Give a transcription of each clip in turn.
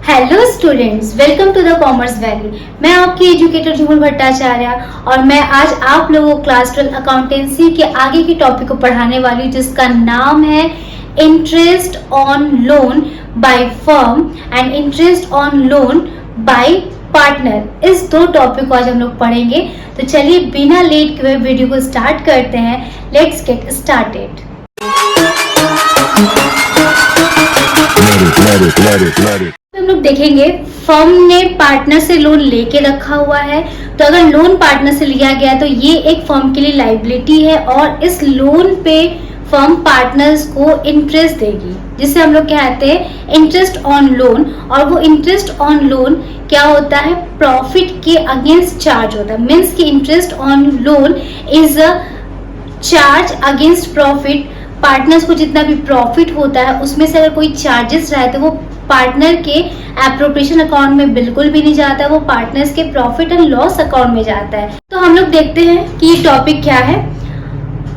Hello students, welcome to the commerce valley. मैं आपकी educator झूमर भट्टाचार्य और मैं आज आप लोगों को क्लास 12 अकाउंटेंसी के आगे की टॉपिक को पढ़ाने वाली हूँ, जिसका नाम है interest on loan by firm and interest on loan by partner. इस दो टॉपिक को आज हम लोग पढ़ेंगे। तो चलिए बिना लेट किए वीडियो को स्टार्ट करते हैं। Let's get started. हम लोग देखेंगे फर्म ने पार्टनर से लोन लेके रखा हुआ है। तो अगर लोन पार्टनर से लिया गया तो ये एक फर्म के लिए लायबिलिटी है और इस लोन पे फर्म पार्टनर्स को इंटरेस्ट देगी, जिसे हम लोग कहते हैं इंटरेस्ट ऑन लोन। और वो इंटरेस्ट ऑन लोन क्या होता है? प्रॉफिट के अगेंस्ट चार्ज होता है। मीन्स की interest on loan is a charge against profit. Partners को जितना भी प्रॉफिट होता है उसमें से अगर कोई चार्जेस रहे तो वो पार्टनर के एप्रोप्रिएशन अकाउंट में बिल्कुल भी नहीं जाता है, वो पार्टनर्स के प्रॉफिट एंड लॉस अकाउंट में जाता है। तो हम लोग देखते हैं कि ये टॉपिक क्या है।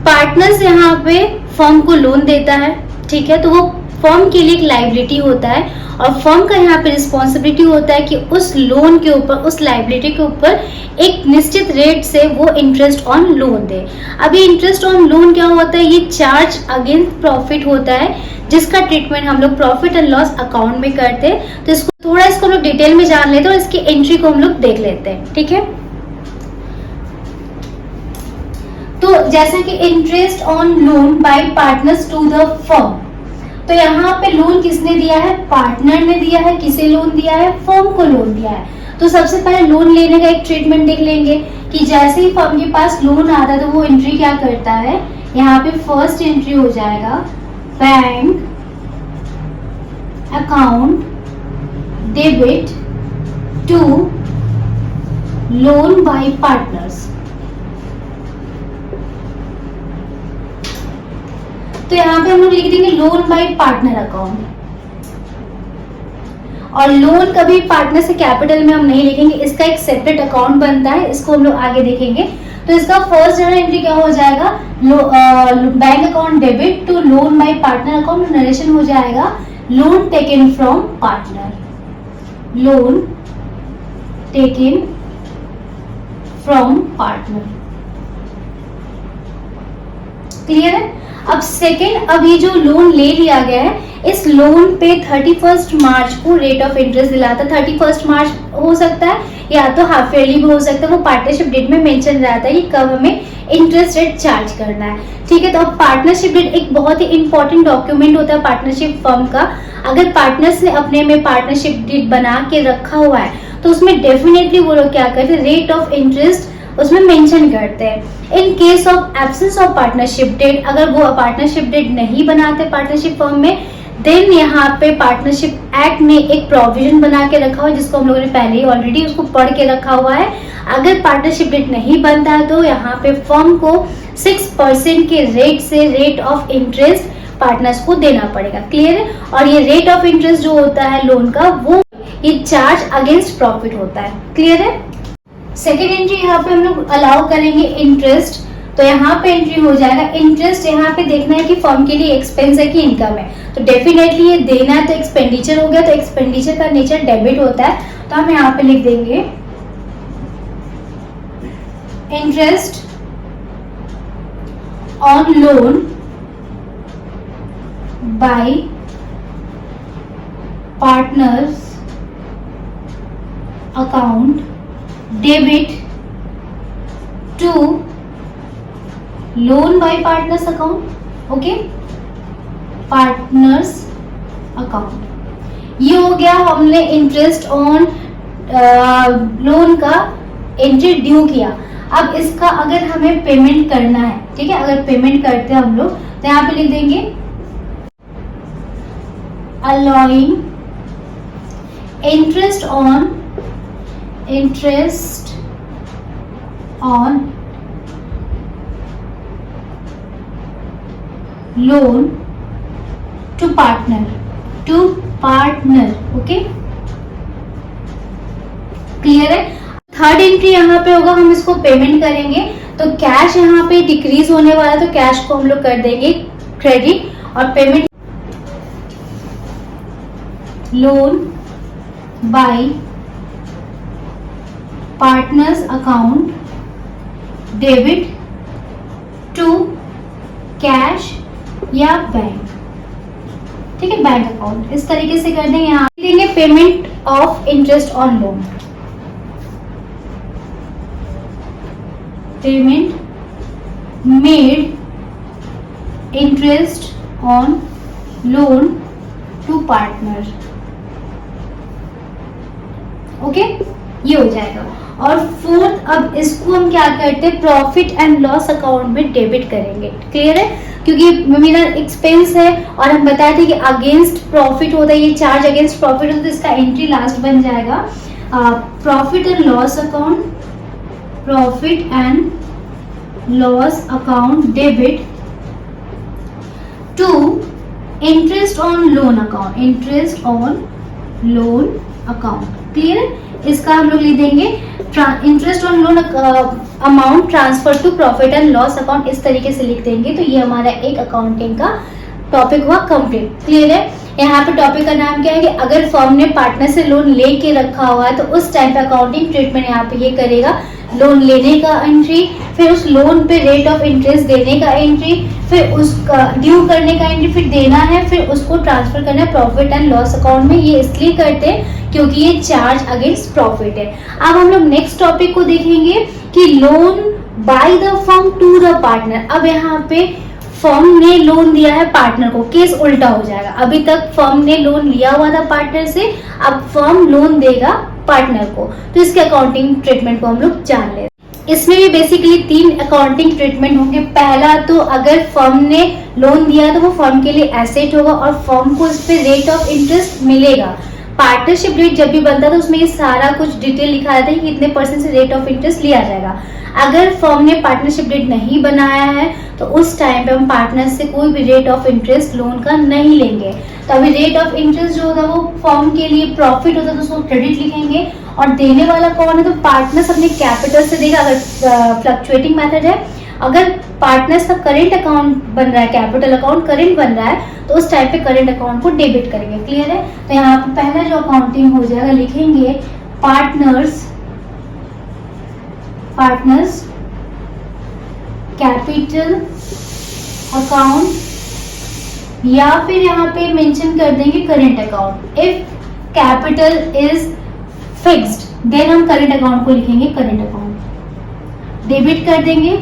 पार्टनर्स यहाँ पे फर्म को लोन देता है, ठीक है, तो वो फर्म के लिए एक लायबिलिटी होता है और फर्म का यहाँ पे रिस्पॉन्सिबिलिटी होता है कि उस लोन के ऊपर, उस लायबिलिटी के ऊपर एक निश्चित रेट से वो इंटरेस्ट ऑन लोन दे। अब ये इंटरेस्ट ऑन लोन क्या होता है? ये चार्ज अगेंस्ट प्रॉफिट होता है, जिसका ट्रीटमेंट हम लोग प्रॉफिट एंड लॉस अकाउंट में करते हैं। तो इसको हम लोग डिटेल में जान लेते हैं और इसकी एंट्री को हम लोग देख लेते हैं, ठीक है। तो जैसे कि interest on loan by partners to the firm, तो यहाँ पे लोन किसने दिया है? पार्टनर ने दिया है। किसे लोन दिया है? फर्म को लोन दिया है। तो सबसे पहले लोन लेने का एक ट्रीटमेंट देख लेंगे कि जैसे ही फर्म के पास लोन आता है तो वो एंट्री क्या करता है। यहाँ पे फर्स्ट एंट्री हो जाएगा bank account debit to loan by partners. तो यहाँ पे हम लोग लिख देंगे लोन बाय पार्टनर अकाउंट। और लोन कभी पार्टनर से कैपिटल में हम नहीं लिखेंगे, इसका एक सेपरेट अकाउंट बनता है, इसको हम लोग आगे देखेंगे। तो इसका फर्स्ट जनरल एंट्री क्या हो जाएगा? Bank account debit to loan by partner account. Narration हो जाएगा loan taken from partner, loan taken from partner. Clear है? अब सेकेंड, अब ये जो लोन ले लिया गया है, इस लोन पे 31 मार्च को रेट ऑफ इंटरेस्ट दिलाता है। 31 मार्च हो सकता है या तो हाफ ईयरली भी हो सकता है, वो पार्टनरशिप डेट में मेंशन रहता है कि कब हमें इंटरेस्ट रेट चार्ज करना है, ठीक है। तो अब पार्टनरशिप डेट एक बहुत ही इंपॉर्टेंट डॉक्यूमेंट होता है पार्टनरशिप फर्म का। अगर पार्टनर्स ने अपने में पार्टनरशिप डेट बना के रखा हुआ है तो उसमें डेफिनेटली वो लोग क्या करते हैं? रेट ऑफ इंटरेस्ट उसमें मेंशन करते हैं। In case of absence of partnership deed, अगर वो पार्टनरशिप डेट नहीं बनाते पार्टनरशिप फर्म में, देन यहाँ पे पार्टनरशिप एक्ट ने एक प्रोविजन बना के रखा हुआ है, जिसको हम लोगों ने पहले ही ऑलरेडी उसको पढ़ के रखा हुआ है। अगर पार्टनरशिप डेट नहीं बनता है तो यहाँ पे फर्म को 6% के रेट से रेट ऑफ इंटरेस्ट पार्टनर्स को देना पड़ेगा। क्लियर है? और ये रेट ऑफ इंटरेस्ट जो होता है लोन का, वो ये चार्ज अगेंस्ट प्रॉफिट होता है। क्लियर है? सेकेंड एंट्री यहाँ पे हम लोग अलाउ करेंगे इंटरेस्ट। तो यहाँ पे एंट्री हो जाएगा इंटरेस्ट। यहाँ पे देखना है कि फर्म के लिए एक्सपेंस है कि इनकम है, तो डेफिनेटली ये देना है तो एक्सपेंडिचर हो गया, तो एक्सपेंडिचर का नेचर डेबिट होता है। तो हम यहाँ पे लिख देंगे interest on loan by partners account debit to loan by partners account. Okay, partners account. ये हो गया, हमने इंटरेस्ट ऑन लोन का एंट्री ड्यू किया। अब इसका अगर हमें पेमेंट करना है, ठीक है, अगर पेमेंट करते हैं हम लोग तो यहाँ पे लिख देंगे allowing interest on loan to partner, okay. Clear है? थर्ड एंट्री यहाँ पे होगा, हम इसको पेमेंट करेंगे तो कैश यहाँ पे डिक्रीज होने वाला, तो कैश को हम लोग कर देंगे क्रेडिट और payment loan by partners account debit to cash या बैंक, ठीक है, बैंक अकाउंट। इस तरीके से कर देंगे। यहाँ देंगे payment of interest on loan, payment made interest on loan to partner, okay, ये हो जाएगा। और फोर्थ, अब इसको हम क्या करते हैं, प्रॉफिट एंड लॉस अकाउंट में डेबिट करेंगे। क्लियर है, क्योंकि मेरा एक्सपेंस है और हम बताए थे कि अगेंस्ट प्रॉफिट होता है, ये चार्ज अगेंस्ट प्रॉफिट होता है, तो इसका एंट्री लास्ट बन जाएगा profit and loss account, profit and loss account debit to interest on loan account, interest on loan account. Clear है, इसका हम लोग लिख देंगे interest on loan amount transfer to profit and loss account, इस तरीके से लिख देंगे। तो ये हमारा एक अकाउंटिंग का टॉपिक हुआ कंप्लीट। क्लियर है, यहाँ पे टॉपिक का नाम क्या है कि अगर फर्म ने पार्टनर से लोन लेके रखा हुआ है तो उस टाइम पे अकाउंटिंग ट्रीटमेंट यहाँ पे ये करेगा, लोन लेने का एंट्री, फिर उस लोन पे रेट ऑफ इंटरेस्ट देने का एंट्री, फिर उसका ड्यू करने का एंट्री, फिर देना है, फिर उसको ट्रांसफर करना है प्रॉफिट एंड लॉस अकाउंट में। ये इसलिए करते हैं क्योंकि ये चार्ज अगेंस्ट प्रॉफिट है। अब हम लोग नेक्स्ट टॉपिक को देखेंगे कि loan by the firm to the partner. अब यहाँ पे फर्म ने लोन दिया है पार्टनर को, केस उल्टा हो जाएगा। अभी तक फर्म ने लोन लिया हुआ था पार्टनर से, अब फर्म लोन देगा पार्टनर को, तो इसके अकाउंटिंग ट्रीटमेंट को हम लोग जान लेते हैं। इसमें भी बेसिकली 3 अकाउंटिंग ट्रीटमेंट होंगे। पहला तो अगर फर्म ने लोन दिया तो वो फर्म के लिए एसेट होगा और फर्म को इस पे रेट ऑफ इंटरेस्ट मिलेगा। पार्टनरशिप रेट जब भी बनता था उसमें ये सारा कुछ डिटेल लिखा रहता है कि कितने परसेंट से रेट ऑफ इंटरेस्ट लिया जाएगा। अगर फर्म ने पार्टनरशिप रेट नहीं बनाया है तो उस टाइम पे हम पार्टनर से कोई भी रेट ऑफ इंटरेस्ट लोन का नहीं लेंगे। तो अभी रेट ऑफ इंटरेस्ट जो होता है वो फर्म के लिए प्रॉफिट होता है तो उसको क्रेडिट लिखेंगे, और देने वाला कौन है तो पार्टनर्स अपने कैपिटल से देगा अगर फ्लक्चुएटिंग मेथड है। अगर पार्टनर्स का करेंट अकाउंट बन रहा है, कैपिटल अकाउंट करेंट बन रहा है, तो उस टाइप पे करेंट अकाउंट को डेबिट करेंगे। क्लियर है, तो यहाँ पे पहला जो अकाउंटिंग हो जाएगा लिखेंगे पार्टनर्स कैपिटल अकाउंट, या फिर यहाँ पे मेंशन कर देंगे current account. If capital is fixed then हम करेंट अकाउंट को लिखेंगे करेंट अकाउंट, डेबिट कर देंगे,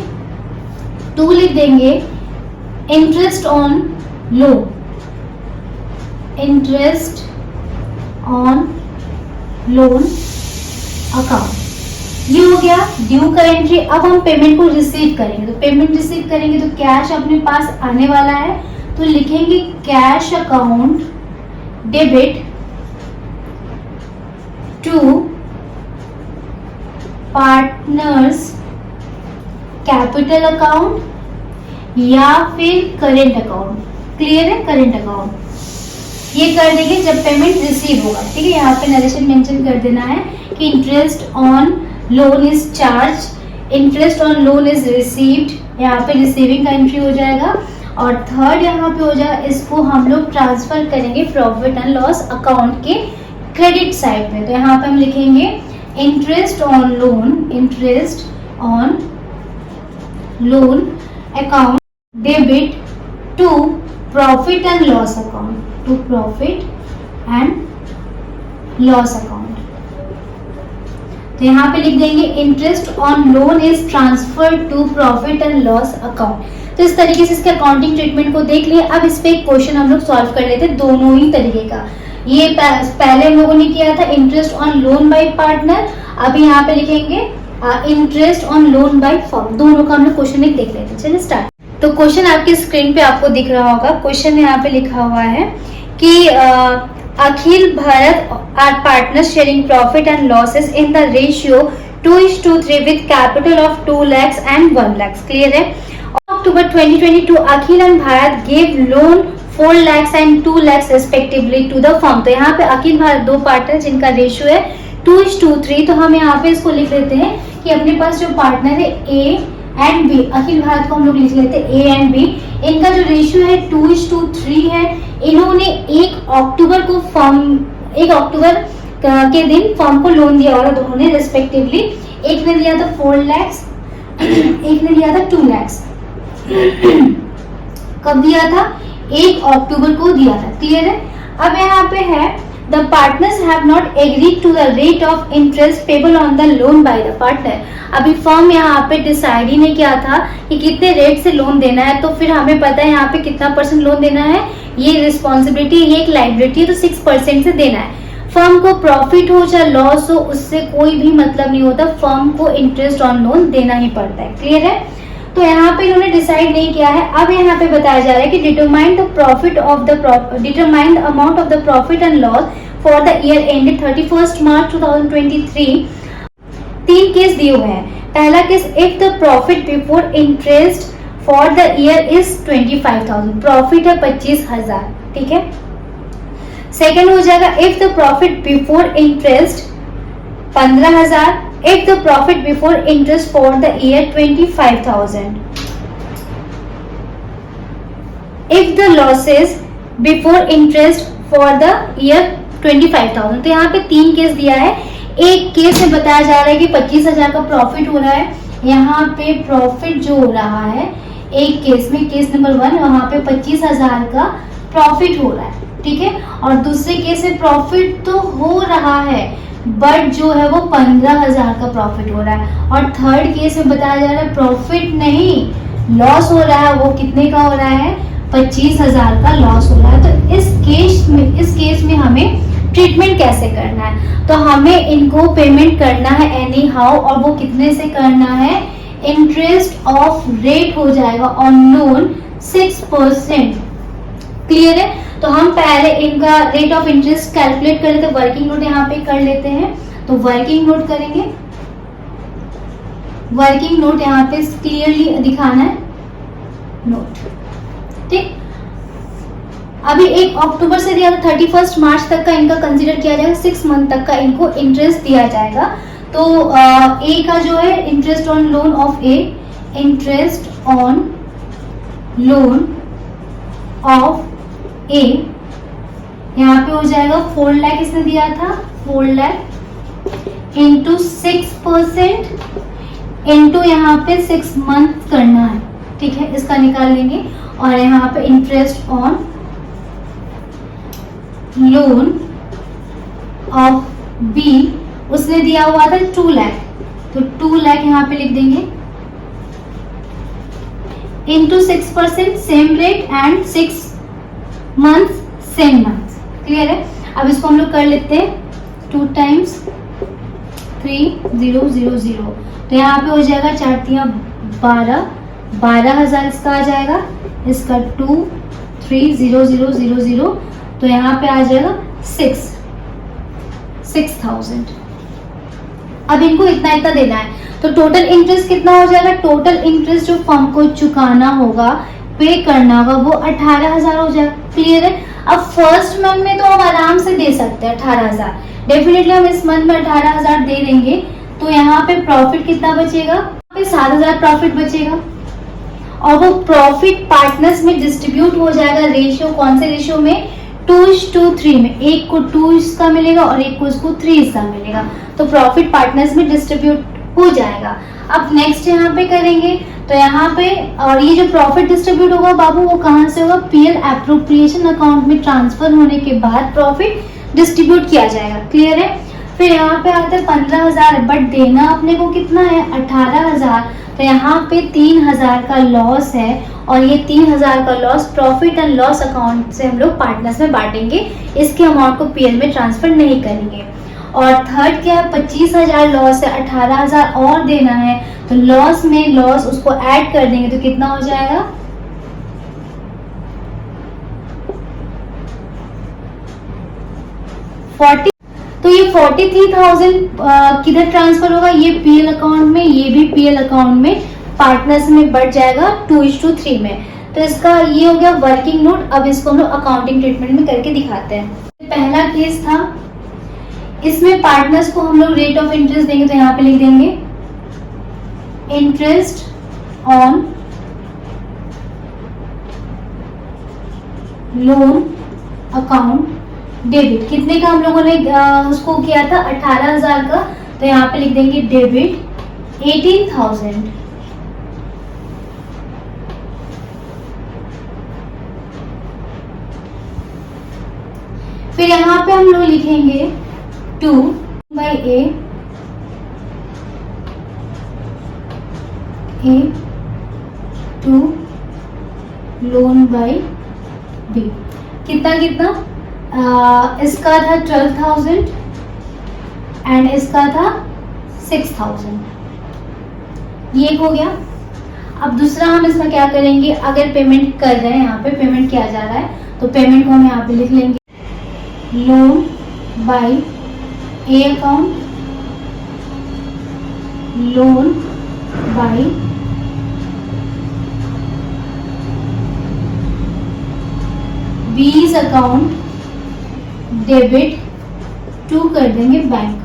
टू लिख देंगे interest on loan, interest on loan account. ये हो गया ड्यू का एंट्री। अब हम पेमेंट को रिसीव करेंगे, तो पेमेंट रिसीव करेंगे तो कैश अपने पास आने वाला है, तो लिखेंगे cash account debit to partners capital account या फिर करेंट अकाउंट। क्लियर है, करेंट अकाउंट ये कर देंगे जब पेमेंट रिसीव होगा। ठीक है, यहाँ पे नरेशन मेंशन कर देना है कि interest on loan is charge, interest on loan is received, यहाँ पे रिसीविंग का एंट्री हो जाएगा। और थर्ड यहाँ पे हो जाएगा, इसको हम लोग ट्रांसफर करेंगे प्रॉफिट एंड लॉस अकाउंट के क्रेडिट साइड में। तो यहाँ पे हम लिखेंगे interest on loan, interest on loan account debit to profit and loss account, to profit and loss account. तो यहाँ पे लिख देंगे interest on loan is transfer to profit and loss account. तो इस तरीके से इसके अकाउंटिंग ट्रीटमेंट को देख लिए। अब इस पे एक क्वेश्चन हम लोग सॉल्व कर लेते हैं दोनों ही तरीके का। ये पहले हम लोगों ने किया था interest on loan by partner, अब यहाँ पे लिखेंगे interest on loan by firm. दोनों का हम लोग क्वेश्चन एक देख लेते हैं। चलिए स्टार्ट। तो क्वेश्चन आपकी स्क्रीन पे आपको दिख रहा होगा। क्वेश्चन यहाँ पे लिखा हुआ है कि Akhil Bharat are partner sharing profit and losses in the ratio 2:3 with capital of 2 lakhs and 1 lakh। Clear है। October 2022 Akhil and Bharat gave loan 4 lakhs and 2 lakhs respectively to the firm। तो यहाँ पे अखिल भारत दो पार्टनर जिनका रेशियो है 2:3। तो हम यहाँ पे इसको लिख लेते हैं कि अपने पास जो पार्टनर है ए एंड बी, अखिल भारत को हम लोग लिख लेते हैं ए एंड बी। इनका जो रेशियो है 2:3 है। इन्होंने 1 अक्टूबर को फर्म 1 अक्टूबर के दिन फर्म को लोन दिया होगा दोनों ने रिस्पेक्टिवली। एक ने दिया था 4 लाख, एक ने दिया था 2 लाख। कब दिया था? 1 अक्टूबर को दिया था। क्लियर है? अब यहाँ पे है the partners have not agreed to the rate of interest payable on the loan by the partner. अभी फर्म यहाँ पे डिसाइड ही नहीं किया था कि कितने रेट से लोन देना है, तो फिर हमें पता है यहाँ पे कितना % लोन देना है, ये रिस्पॉन्सिबिलिटी, ये एक लाइबिलिटी है, तो 6% से देना है। फर्म को प्रॉफिट हो चाहे लॉस हो उससे कोई भी मतलब नहीं होता, फर्म को इंटरेस्ट ऑन लोन देना ही पड़ता है। क्लियर है? तो यहाँ पे इन्होंने डिसाइड नहीं किया है। अब यहाँ पे बताया जा रहा है कि determine the amount of the profit and loss for the year ended 31 March 2023। 3 case दिए हुए हैं। पहला case, if the profit before interest for the year is 25,000, profit है 25,000, ठीक है। सेकेंड हो जाएगा if the profit before interest 15,000, if the profit before interest for the year 25,000, if the losses before interest for the year 25,000। तो यहाँ पे 3 case दिया है। एक केस में बताया जा रहा है कि 25,000 का प्रॉफिट हो रहा है, यहाँ पे प्रॉफिट जो हो रहा है एक केस में, केस नंबर 1, वहां पे 25,000 का प्रॉफिट हो रहा है, ठीक है। और दूसरे केस में प्रॉफिट तो हो रहा है बट जो है वो 15,000 का प्रॉफिट हो रहा है। और थर्ड केस में बताया जा रहा है प्रॉफिट नहीं लॉस हो रहा है, वो कितने का हो रहा है? 25,000 का लॉस हो रहा है। तो इस केस में हमें ट्रीटमेंट कैसे करना है? तो हमें इनको पेमेंट करना है एनी हाउ, और वो कितने से करना है? इंटरेस्ट ऑफ रेट हो जाएगा ऑन लोन 6%। क्लियर है? तो हम पहले इनका रेट ऑफ इंटरेस्ट कैलकुलेट कर लेते हैं। वर्किंग नोट यहाँ पे कर लेते हैं, तो वर्किंग नोट करेंगे। वर्किंग नोट यहाँ पे क्लियरली दिखाना है नोट, ठीक। अभी 1 अक्टूबर से दिया था, 31 मार्च तक का इनका कंसीडर किया जाएगा, 6 मंथ तक का इनको इंटरेस्ट दिया जाएगा। तो ए का जो है interest on loan of A, interest on loan of A यहाँ पे हो जाएगा 4 लाख, इसने दिया था 4 लाख इंटू 6% इंटू यहाँ पे 6 मंथ करना है, ठीक है, इसका निकाल लेंगे। और यहाँ पे interest on loan of B उसने दिया हुआ था 2 लाख, तो 2 लाख यहाँ पे लिख देंगे into 6% same rate and 6 month same month. Clear है? अब इसको हम लोग कर लेते हैं 2 टाइम्स 3000, तो यहाँ पे हो जाएगा 4 12, 12,000 इसका आ जाएगा, इसका 2 30000, तो यहाँ पे आ जाएगा 6,000। अब इनको इतना इतना देना है, तो टोटल इंटरेस्ट कितना हो जाएगा? टोटल इंटरेस्ट जो फर्म को चुकाना होगा, पे करना होगा, वो 18,000 हो जाएगा। क्लियर है? अब फर्स्ट मंथ में तो हम आराम से दे सकते हैं 18,000, डेफिनेटली हम इस मंथ में 18,000 दे देंगे। तो यहाँ पे प्रॉफिट कितना बचेगा? यहाँ पे 7,000 प्रॉफिट बचेगा, और वो प्रॉफिट पार्टनर्स में डिस्ट्रीब्यूट हो जाएगा। रेशियो कौन से रेशियो में? 2:3 में, एक को 2 इसका मिलेगा और एक को इसको 3 इसका मिलेगा, तो प्रॉफिट पार्टनर्स में डिस्ट्रीब्यूट हो जाएगा। अब नेक्स्ट यहाँ पे करेंगे, तो यहाँ पे और ये जो प्रॉफिट डिस्ट्रीब्यूट होगा बाबू वो कहाँ से होगा? पीएल एप्रोप्रिएशन अकाउंट में ट्रांसफर होने के बाद प्रॉफिट डिस्ट्रीब्यूट किया जाएगा। क्लियर है? फिर यहाँ पे आता है 15,000, बट देना अपने को कितना है? 18,000, तो यहाँ पे 3,000 का लॉस है, और ये 3,000 का loss profit and loss account से हम लोग पार्टनर्स में बांटेंगे, इसके अमाउंट को पीएल में ट्रांसफर नहीं करेंगे। और थर्ड क्या है? 25,000 लॉस है, 18,000 और देना है, तो लॉस में लॉस उसको ऐड कर देंगे, तो कितना हो जाएगा? 40। तो ये 43,000 किधर ट्रांसफर होगा? ये पीएल अकाउंट में, ये भी पीएल अकाउंट में, पार्टनर्स में बढ़ जाएगा 2:3 में। तो इसका ये हो गया वर्किंग नोट। अब इसको हम लोग अकाउंटिंग ट्रीटमेंट में करके दिखाते हैं। पहला केस था, इसमें पार्टनर्स को हम लोग रेट ऑफ इंटरेस्ट देंगे, तो यहाँ पे लिख देंगे interest on loan account debit कितने का हम लोगों ने उसको किया था 18,000 का, तो यहाँ पे लिख देंगे डेबिट 18,000। फिर यहाँ पे हम लोग लिखेंगे 2/A to loan bye B. कितना कितना इसका था 12,000 एंड इसका था 6,000, ये हो गया। अब दूसरा हम इसका क्या करेंगे, अगर पेमेंट कर रहे हैं, यहाँ पे पेमेंट किया जा रहा है तो पेमेंट को हम यहाँ पे लिख लेंगे loan by A account, loan by B's account, debit to कर देंगे बैंक।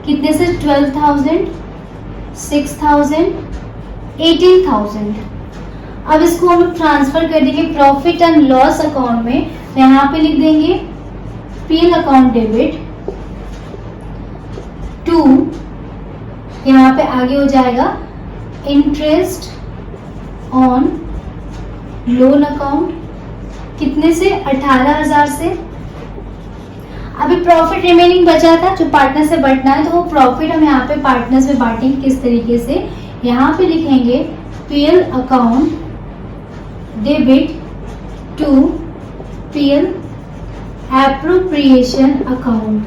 कितने से 12,000, 6,000, 18,000। अब इसको हम ट्रांसफर कर देंगे प्रॉफिट एंड लॉस अकाउंट में, तो यहाँ पे लिख देंगे पीएल अकाउंट डेबिट टू, यहाँ पे आगे हो जाएगा इंटरेस्ट ऑन लोन अकाउंट, कितने से 18,000 से। अभी प्रॉफिट रिमेनिंग बचा था जो पार्टनर से बंटना है, तो वो प्रॉफिट हम यहाँ पे पार्टनर्स में बांटेंगे किस तरीके से, यहाँ पे लिखेंगे PL account debit to PL appropriation account.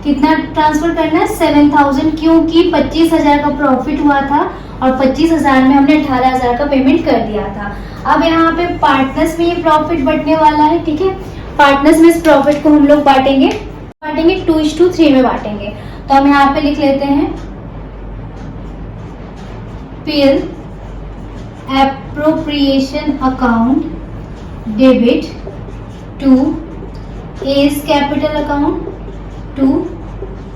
कितना ट्रांसफर करना है 7,000, क्योंकि 25,000 का प्रॉफिट हुआ था और 25,000 में हमने 18,000 का पेमेंट कर दिया था। अब यहाँ पे पार्टनर्स में ये प्रॉफिट बंटने वाला है, ठीक है। पार्टनर्स में इस प्रॉफिट को हम लोग बांटेंगे 2:3 में बांटेंगे। तो हम यहाँ पे लिख लेते हैं PL appropriation account debit to A's capital account to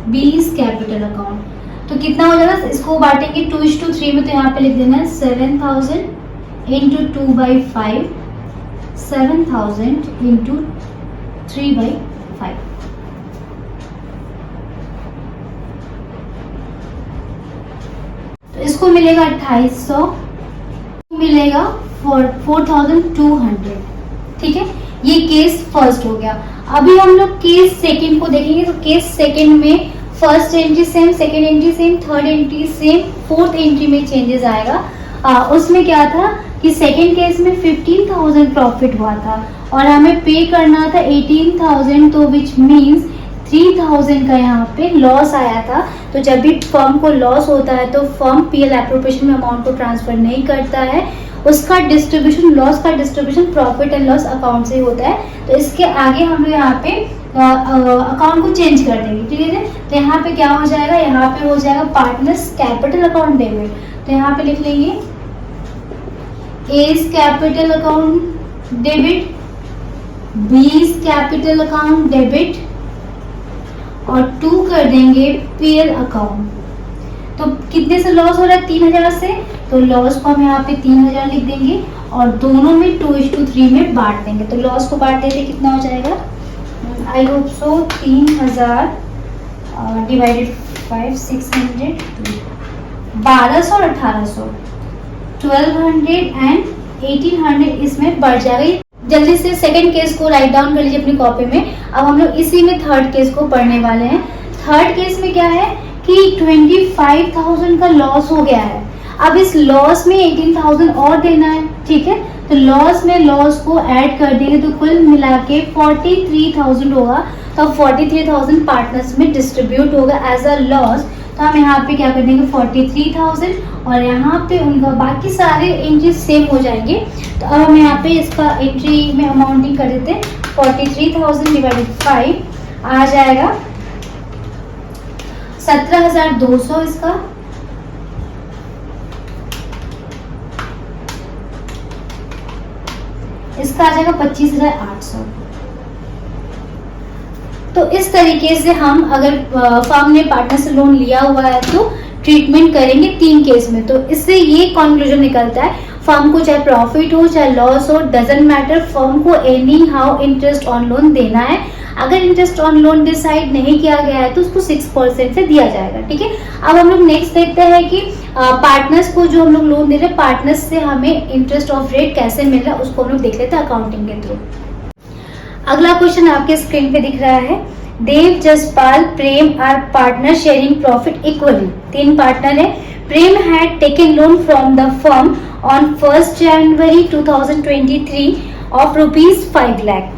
B's capital account. तो कितना हो जाएगा, इसको बांटेंगे 2:3 में, तो यहाँ पे लिख देना है 7,000 इंटू 2/5, 7,000 इंटू 3/5। तो इसको मिलेगा 2,800, मिलेगा 4,200, ठीक है। ये केस फर्स्ट हो गया। अभी हम लोग केस सेकंड को देखेंगे। तो केस सेकंड में first entry same, second entry same, third entry same, fourth entry में चेंजेस आएगा। उसमें क्या था कि सेकंड केस में 15,000 प्रॉफिट हुआ था और हमें पे करना था 18,000, तो विच मीन्स 3,000 का यहाँ पे लॉस आया था। तो जब भी फर्म को लॉस होता है तो फर्म पीएल एप्रोप्रिएशन में अमाउंट को ट्रांसफर नहीं करता है, उसका डिस्ट्रीब्यूशन, लॉस का distribution profit and loss account से होता है। तो इसके आगे हम लोग यहाँ पे अकाउंट को चेंज कर देंगे, ठीक है। तो यहाँ पे क्या हो जाएगा, यहाँ पे हो जाएगा पार्टनर्स कैपिटल अकाउंट डेबिट। तो यहाँ पे लिख लेंगे A's capital account debit, B's capital account debit और 2 कर देंगे पीएल अकाउंट। तो कितने से लॉस हो रहा है 3,000 से, तो लॉस को हम यहाँ पे 3,000 लिख देंगे और दोनों में 2:3 में बांट देंगे। तो लॉस को बांट देते कितना हो जाएगा, आई होप सो 3,000 डिवाइडेड 5, 600, 1200 और 1800, 1200 एंड 1800 इसमें बढ़ जाएगा। जल्दी से सेकंड केस को राइट डाउन कर लीजिए अपनी कॉपी में। अब हम लोग इसी में थर्ड केस को पढ़ने वाले हैं। थर्ड केस में क्या है कि 25,000 का लॉस हो गया है। अब इस लॉस में 18,000 और देना है, ठीक है। तो लॉस में लॉस को ऐड कर देंगे तो कुल मिला के 43,000 होगा। तो 43,000 पार्टनर्स में डिस्ट्रीब्यूट होगा एज अ लॉस। तो हम यहाँ पे क्या कर देंगे 43,000 और यहाँ पे उनका बाकी सारे एंट्री सेम हो जाएंगे। तो अब हम यहाँ पे इसका एंट्री में अमाउंटिंग कर देते हैं 43,000 डिवाइडेड 5 आ जाएगा 17,200 इसका। इसका आ जाएगा 25,800। तो इस तरीके से हम अगर फर्म ने पार्टनर से लोन लिया हुआ है तो ट्रीटमेंट करेंगे 3 केस में। तो इससे ये कंक्लूजन निकलता है फर्म को चाहे प्रॉफिट हो चाहे लॉस हो, डजेंट मैटर, फर्म को any how interest on loan देना है। अगर इंटरेस्ट ऑन लोन डिसाइड नहीं किया गया है तो उसको 6% से दिया जाएगा। ठीक है, अब हम लोग नेक्स्ट देखते हैं कि पार्टनर्स को जो हम लोग लोन दे रहे हैं, पार्टनर्स से हमें इंटरेस्ट ऑफ रेट कैसे मिल रहा है उसको हम लोग देख लेते हैं अकाउंटिंग के थ्रू। अगला क्वेश्चन आपके स्क्रीन पे दिख रहा है, Dev, Jaspal, Prem are partner sharing profit equally. 3 partner है। Prem had taken loan from the firm on 1st January 2023 of rupees 5 lakh.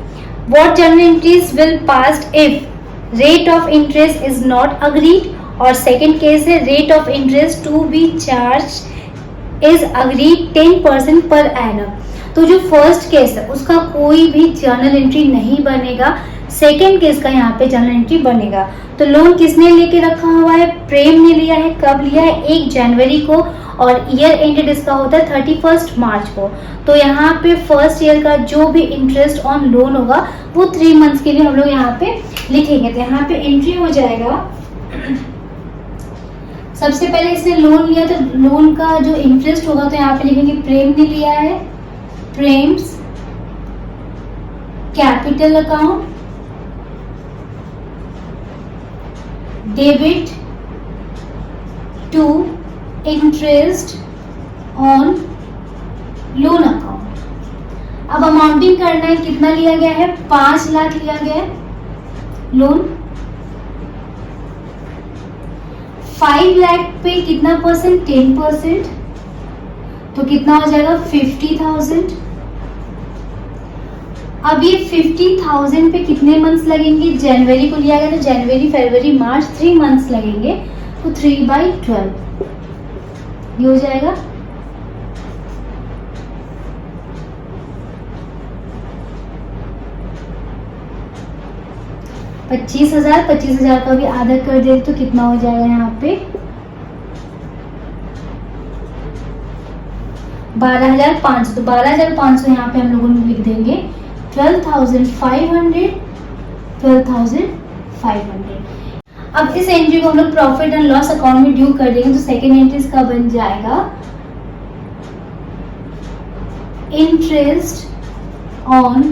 What journal entries will passed if rate of interest is not agreed? और second case है, rate of interest to be charged is agreed 10% per annum। तो जो first case है उसका कोई भी journal entry नहीं बनेगा, सेकेंड केस का यहाँ पे जर्नल एंट्री बनेगा। तो लोन किसने लेके रखा हुआ है? प्रेम ने लिया है। कब लिया है? 1 जनवरी को, और ईयर एंडेड इसका होता है 31 मार्च को। तो यहाँ पे फर्स्ट ईयर का जो भी इंटरेस्ट ऑन लोन होगा वो 3 मंथ्स के लिए हम लोग यहाँ पे लिखेंगे। तो यहाँ पे एंट्री हो जाएगा, सबसे पहले इसने लोन लिया तो लोन का जो इंटरेस्ट होगा तो यहाँ पे लिखेंगे प्रेम ने लिया है, Prem's capital account, debit to interest on loan account. अब अमाउंटिंग करना है, कितना लिया गया है? 5 लाख लिया गया है लोन। 5 लाख पे कितना परसेंट? 10%, तो कितना हो जाएगा? 50,000। अब ये 50,000 पे कितने मंथ्स लगेंगे? जनवरी को लिया गया तो जनवरी, फरवरी, मार्च 3 मंथ्स लगेंगे, तो 3/12 ये हो जाएगा। $25,000 का भी आधा कर दे तो कितना हो जाएगा यहाँ पे? 12,500। तो 12,500 यहाँ पे हम लोगों ने लिख देंगे। 12,500, 12,500। अब इस एंट्री को हम लोग प्रॉफिट एंड लॉस अकाउंट में ड्यू कर देंगे तो सेकेंड एंट्री इसका बन जाएगा interest on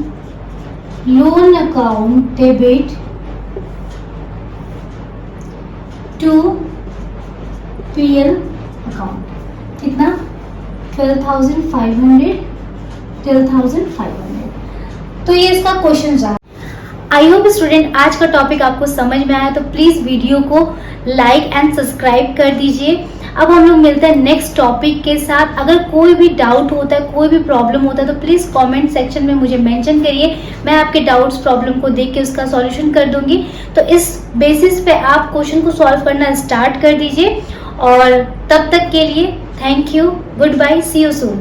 loan account debit to PL account. कितना? 12,500, 12,500। तो ये इसका क्वेश्चन रहा। आई होप स्टूडेंट आज का टॉपिक आपको समझ में आया, तो प्लीज वीडियो को लाइक एंड सब्सक्राइब कर दीजिए। अब हम लोग मिलते हैं नेक्स्ट टॉपिक के साथ। अगर कोई भी डाउट होता है, कोई भी प्रॉब्लम होता है तो प्लीज कमेंट सेक्शन में मुझे मेंशन करिए, मैं आपके डाउट्स प्रॉब्लम को देख के उसका सॉल्यूशन कर दूंगी। तो इस बेसिस पे आप क्वेश्चन को सॉल्व करना स्टार्ट कर दीजिए, और तब तक के लिए thank you, good bye, see you soon.